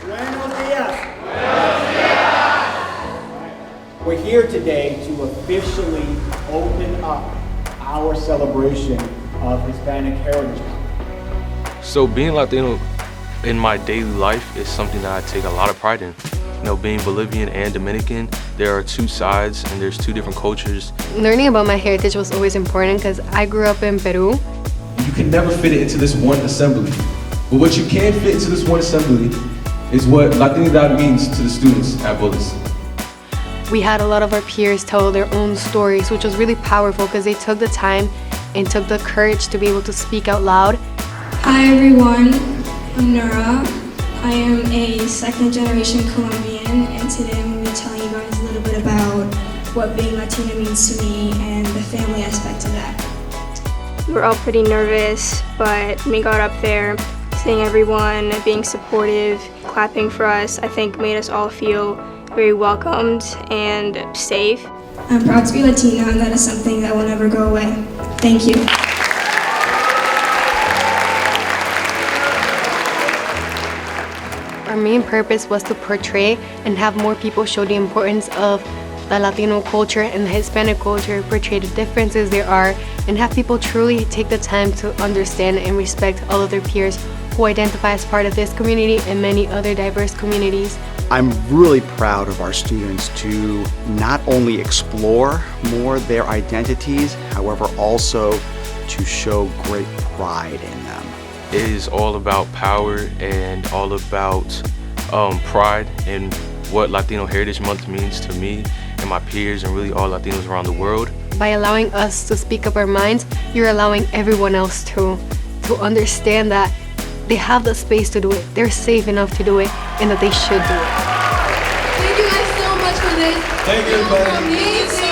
Buenos dias. We're here today to officially open up our celebration of Hispanic Heritage Month. So being Latino in my daily life is something that I take a lot of pride in. You know, being Bolivian and Dominican, there are two sides and there's two different cultures. Learning about my heritage was always important because I grew up in Peru. You can never fit it into this one assembly. But what you can fit into this one assembly is what Latinidad means to the students at Bullis. We had a lot of our peers tell their own stories, which was really powerful because they took the time and took the courage to be able to speak out loud. Hi everyone, I'm Nora. I am a second-generation Colombian, and today I'm going to be telling you guys a little bit about what being Latina means to me and the family aspect of that. We were all pretty nervous, but when we got up there, seeing everyone being supportive, clapping for us, I think made us all feel very welcomed and safe. I'm proud to be Latina, and that is something that will never go away. Thank you. Our main purpose was to portray and have more people show the importance of the Latino culture and the Hispanic culture, portray the differences there are, and have people truly take the time to understand and respect all of their peers who identify as part of this community and many other diverse communities. I'm really proud of our students to not only explore more their identities, however also to show great pride in them. It is all about power and all about pride and what Latino Heritage Month means to me and my peers and really all Latinos around the world. By allowing us to speak up our minds, you're allowing everyone else to understand that they have the space to do it, they're safe enough to do it, and that they should do it. Thank you guys so much for this. Thank you, everybody. Amazing.